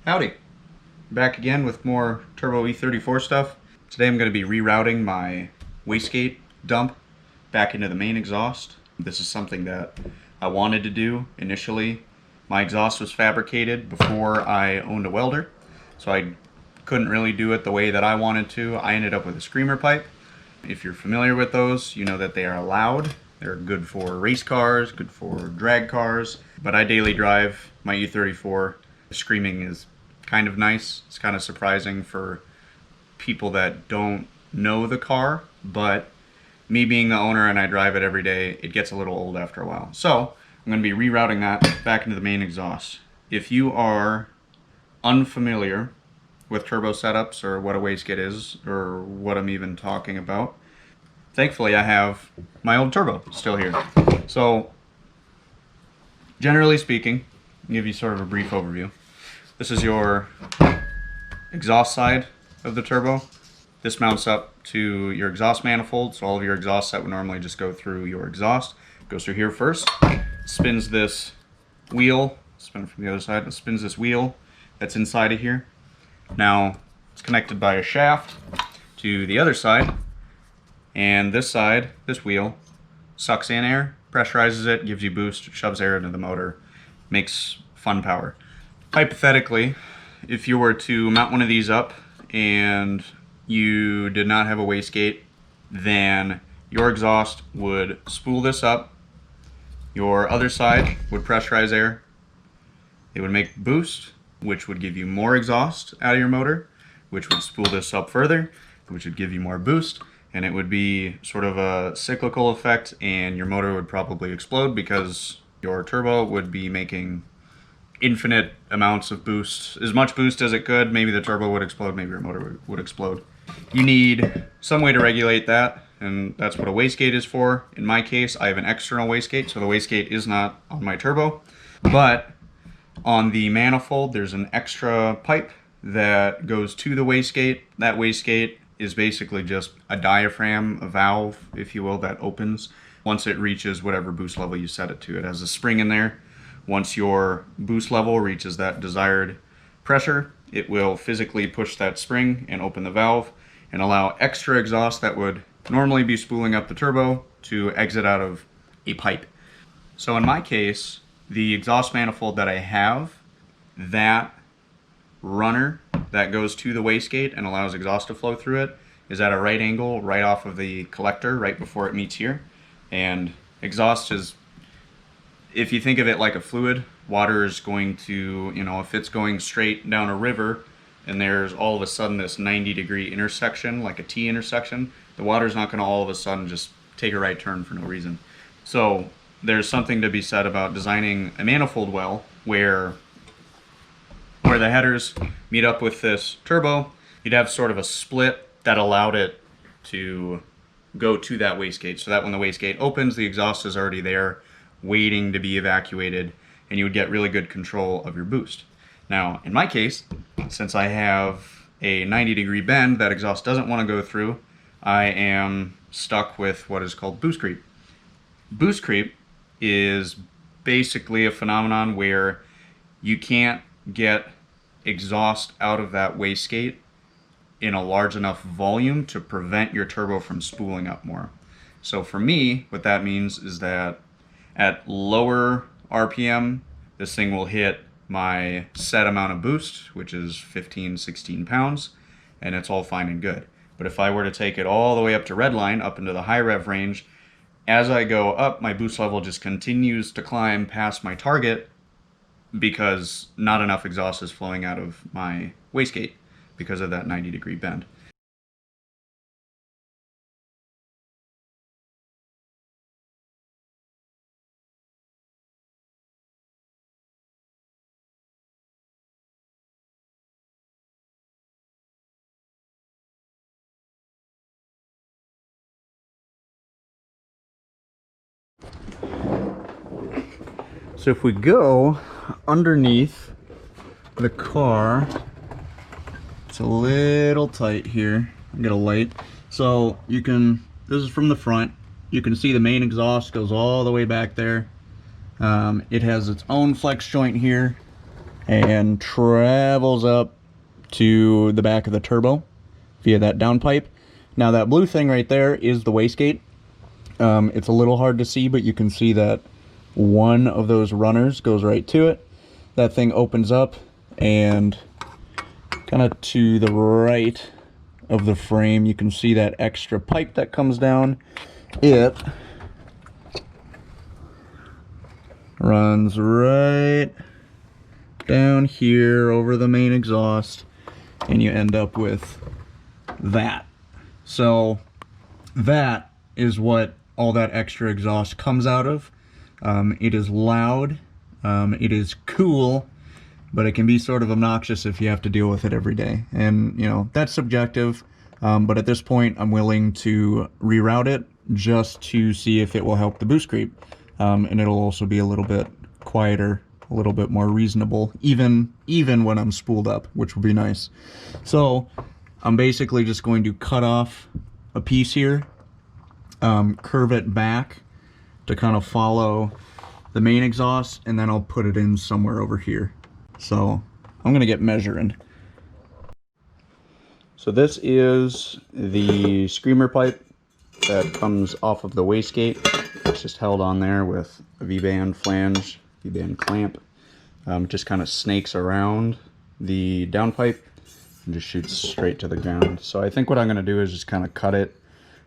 Howdy! Back again with more Turbo E34 stuff. Today I'm going to be rerouting my wastegate dump back into the main exhaust. This is something that I wanted to do initially. My exhaust was fabricated before I owned a welder, so I couldn't really do it the way that I wanted to. I ended up with a screamer pipe. If you're familiar with those, you know that they are loud. They're good for race cars, good for drag cars, but I daily drive my E34. Screaming is kind of nice. It's kind of surprising for people that don't know the car, but me being the owner and I drive it every day, it gets a little old after a while. So I'm going to be rerouting that back into the main exhaust. If you are unfamiliar with turbo setups or what a wastegate is or what I'm even talking about, thankfully I have my old turbo still here. So generally speaking, I'll give you sort of a brief overview. This is your exhaust side of the turbo. This mounts up to your exhaust manifold, so all of your exhausts that would normally just go through your exhaust goes through here first. Spins this wheel, spin it from the other side, it spins this wheel that's inside of here. Now it's connected by a shaft to the other side, and this side, this wheel, sucks in air, pressurizes it, gives you boost, shoves air into the motor, makes fun power. Hypothetically, if you were to mount one of these up and you did not have a wastegate, then your exhaust would spool this up, your other side would pressurize air, it would make boost, which would give you more exhaust out of your motor, which would spool this up further, which would give you more boost, and it would be sort of a cyclical effect, and your motor would probably explode because your turbo would be making infinite amounts of boost, as much boost as it could. Maybe the turbo would explode, maybe your motor would explode. You need some way to regulate that, and that's what a wastegate is for. In my case, I have an external wastegate, so the wastegate is not on my turbo, but on the manifold there's an extra pipe that goes to the wastegate. That wastegate is basically just a diaphragm, a valve, if you will, that opens once it reaches whatever boost level you set it to. It has a spring in there. Once your boost level reaches that desired pressure, it will physically push that spring and open the valve and allow extra exhaust that would normally be spooling up the turbo to exit out of a pipe. So in my case, the exhaust manifold that I have, that runner that goes to the wastegate and allows exhaust to flow through it, is at a right angle right off of the collector right before it meets here. And exhaust is, if you think of it like a fluid, water is going to, if it's going straight down a river and there's all of a sudden this 90-degree intersection, like a T intersection, the water's not going to all of a sudden just take a right turn for no reason. So there's something to be said about designing a manifold well where the headers meet up with this turbo. You'd have sort of a split that allowed it to go to that wastegate, so that when the wastegate opens, the exhaust is already there waiting to be evacuated, and you would get really good control of your boost. Now, in my case, since I have a 90-degree bend that exhaust doesn't want to go through, I am stuck with what is called boost creep. Boost creep is basically a phenomenon where you can't get exhaust out of that wastegate in a large enough volume to prevent your turbo from spooling up more. So for me, what that means is that at lower RPM, this thing will hit my set amount of boost, which is 15, 16 pounds, and it's all fine and good. But if I were to take it all the way up to redline, up into the high rev range, as I go up, my boost level just continues to climb past my target because not enough exhaust is flowing out of my wastegate because of that 90-degree bend. So if we go underneath the car, it's a little tight here. I'll get a light. So you can, this is from the front, you can see the main exhaust goes all the way back there. It has its own flex joint here and travels up to the back of the turbo via that downpipe. Now that blue thing right there is the wastegate. It's a little hard to see, but you can see that one of those runners goes right to it. That thing opens up, and kind of to the right of the frame, you can see that extra pipe that comes down. It runs right down here over the main exhaust, and you end up with that. So that is what all that extra exhaust comes out of. It is loud, it is cool, but it can be sort of obnoxious if you have to deal with it every day. And, you know, that's subjective, but at this point I'm willing to reroute it just to see if it will help the boost creep. And it'll also be a little bit quieter, a little bit more reasonable, even when I'm spooled up, which will be nice. So I'm basically just going to cut off a piece here, curve it back to kind of follow the main exhaust, and then I'll put it in somewhere over here. So I'm gonna get measuring. So this is the screamer pipe that comes off of the wastegate. It's just held on there with a V-band flange, V-band clamp. It just kind of snakes around the downpipe and just shoots straight to the ground. So I think what I'm gonna do is just kind of cut it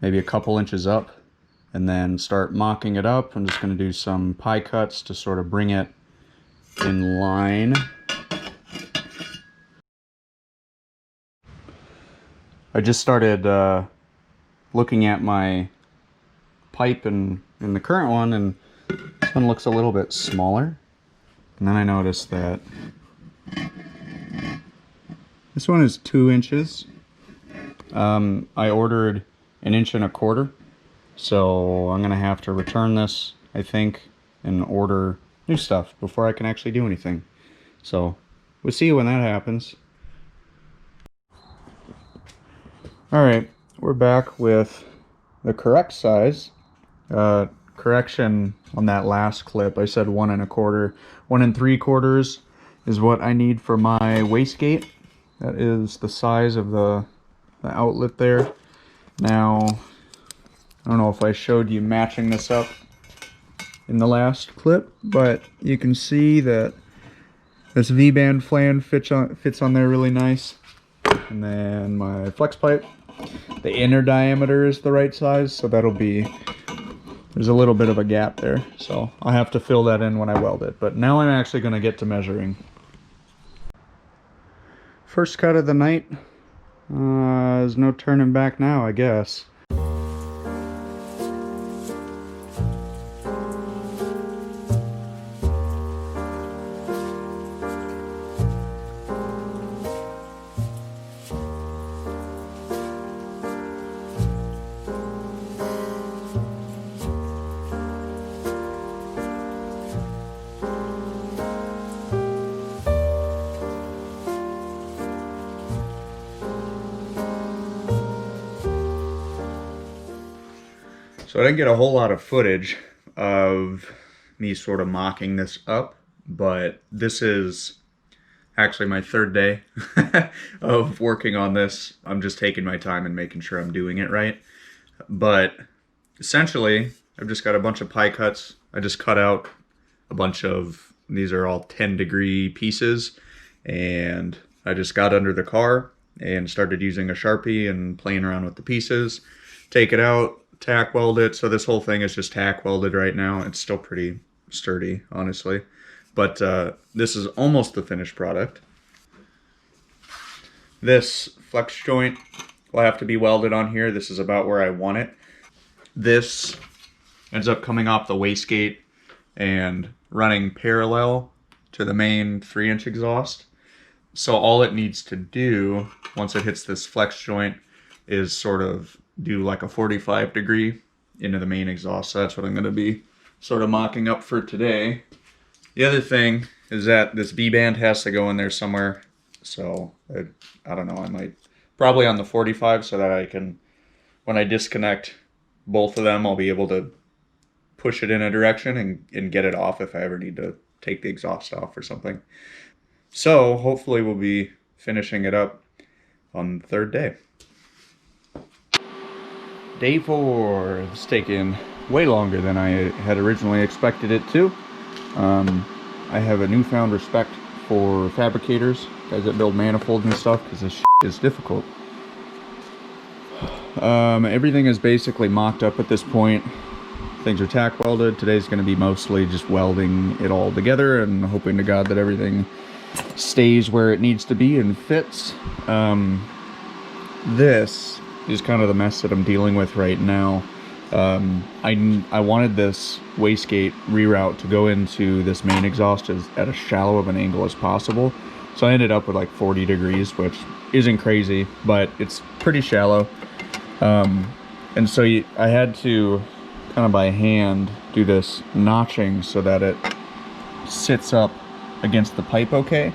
maybe a couple inches up and then start mocking it up. I'm just going to do some pie cuts to sort of bring it in line. I just started looking at my pipe in the current one, and this one looks a little bit smaller. And then I noticed that this one is 2 inches. I ordered 1.25 inches. So I'm gonna have to return this, I think, and order new stuff before I can actually do anything. So we'll see when that happens. Alright, we're back with the correct size. Correction on that last clip, I said 1.25. 1 3/4 is what I need for my wastegate. That is the size of the outlet there. Now, I don't know if I showed you matching this up in the last clip, but you can see that this V-band flange fits on there really nice. And then my flex pipe, the inner diameter is the right size, so that'll be, there's a little bit of a gap there, so I'll have to fill that in when I weld it. But now I'm actually going to get to measuring. First cut of the night. There's no turning back now, I guess. So I didn't get a whole lot of footage of me sort of mocking this up, but this is actually my 3rd day of working on this. I'm just taking my time and making sure I'm doing it right. But essentially, I've just got a bunch of pie cuts. I just cut out a bunch of, these are all 10-degree pieces, and I just got under the car and started using a Sharpie and playing around with the pieces. Take it out, tack weld it. So this whole thing is just tack welded right now. It's still pretty sturdy, honestly, but this is almost the finished product. This flex joint will have to be welded on here. This is about where I want it. This ends up coming off the wastegate and running parallel to the main 3-inch exhaust. So all it needs to do once it hits this flex joint is sort of do like a 45-degree into the main exhaust. So that's what I'm going to be sort of mocking up for today. The other thing is that this V-band has to go in there somewhere. So I don't know, I might probably on the 45 so that I can, when I disconnect both of them, I'll be able to push it in a direction and get it off if I ever need to take the exhaust off or something. So hopefully we'll be finishing it up on the third day. Day 4. It's taken way longer than I had originally expected it to. I have a newfound respect for fabricators, guys that build manifolds and stuff, because this shit is difficult. Everything is basically mocked up at this point. Things are tack welded. Today's going to be mostly just welding it all together and hoping to God that everything stays where it needs to be and fits. This is kind of the mess that I'm dealing with right now. I wanted this wastegate reroute to go into this main exhaust at as shallow of an angle as possible. So I ended up with like 40 degrees, which isn't crazy, but it's pretty shallow. And so I had to kind of by hand do this notching so that it sits up against the pipe okay.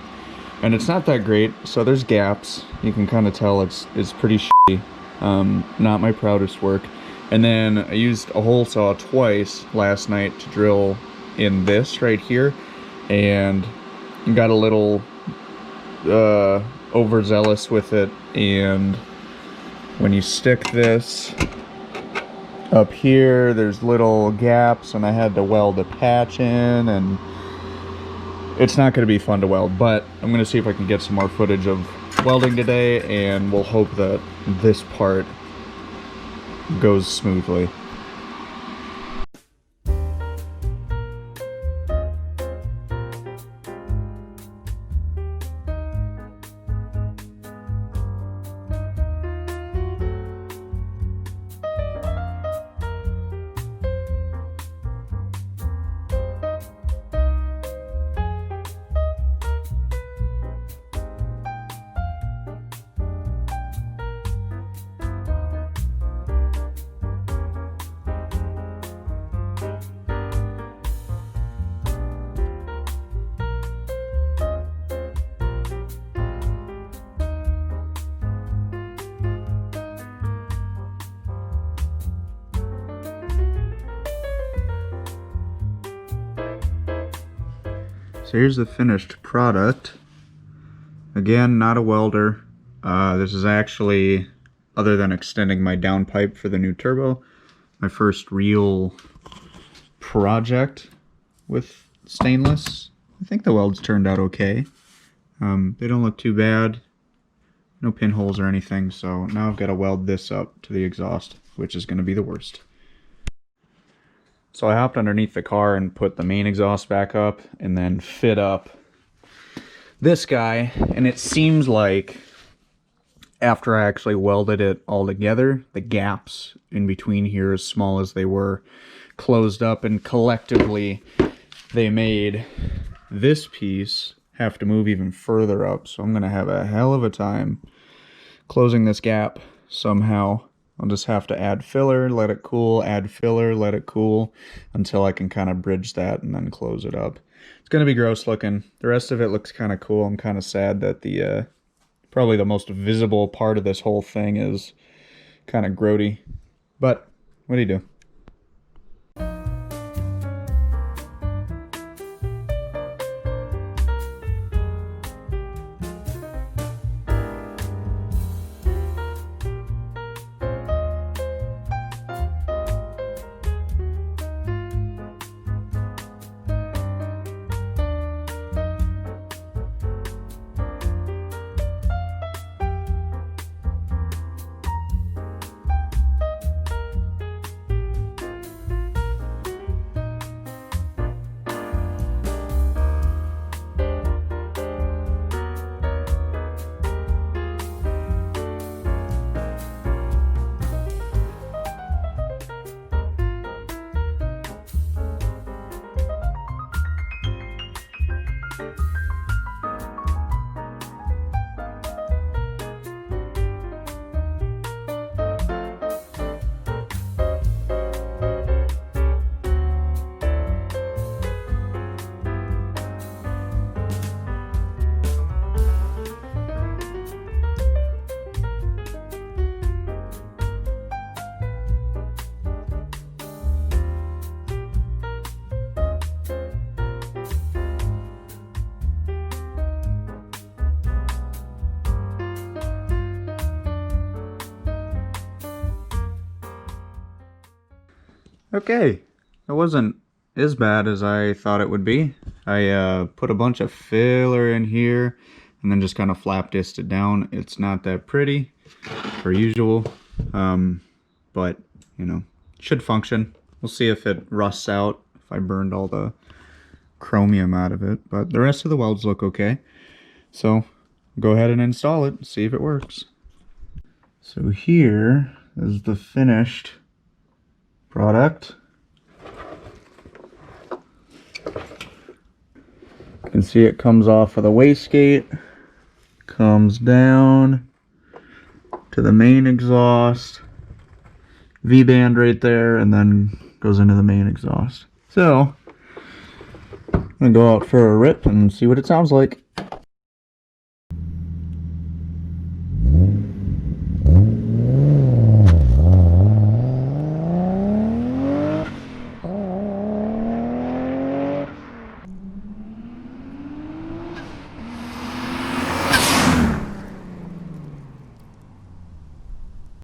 And it's not that great, so there's gaps. You can kind of tell it's pretty shitty. Not my proudest work. And then I used a hole saw twice last night to drill in this right here, and got a little overzealous with it. And when you stick this up here, there's little gaps, and I had to weld a patch in, and it's not going to be fun to weld. But I'm going to see if I can get some more footage of welding today, and we'll hope that this part goes smoothly. So here's the finished product. Again, not a welder. This is actually, other than extending my downpipe for the new turbo, my first real project with stainless. I think the welds turned out okay. They don't look too bad. No pinholes or anything, so now I've got to weld this up to the exhaust, which is going to be the worst. So I hopped underneath the car and put the main exhaust back up and then fit up this guy, and it seems like after I actually welded it all together, the gaps in between here, as small as they were, closed up, and collectively they made this piece have to move even further up. So I'm going to have a hell of a time closing this gap somehow. I'll just have to add filler, let it cool, add filler, let it cool, until I can kind of bridge that and then close it up. It's going to be gross looking. The rest of it looks kind of cool. I'm kind of sad that the probably the most visible part of this whole thing is kind of grody. But what do you do? Okay, it wasn't as bad as I thought it would be. I put a bunch of filler in here and then just kind of flap disced it down. It's not that pretty, per usual, but you know, should function. We'll see if it rusts out, if I burned all the chromium out of it, but the rest of the welds look okay. So go ahead and install it, see if it works. So here is the finished product. You can see it comes off of the wastegate, comes down to the main exhaust, V-band right there, and then goes into the main exhaust. So I'm gonna go out for a rip and see what it sounds like.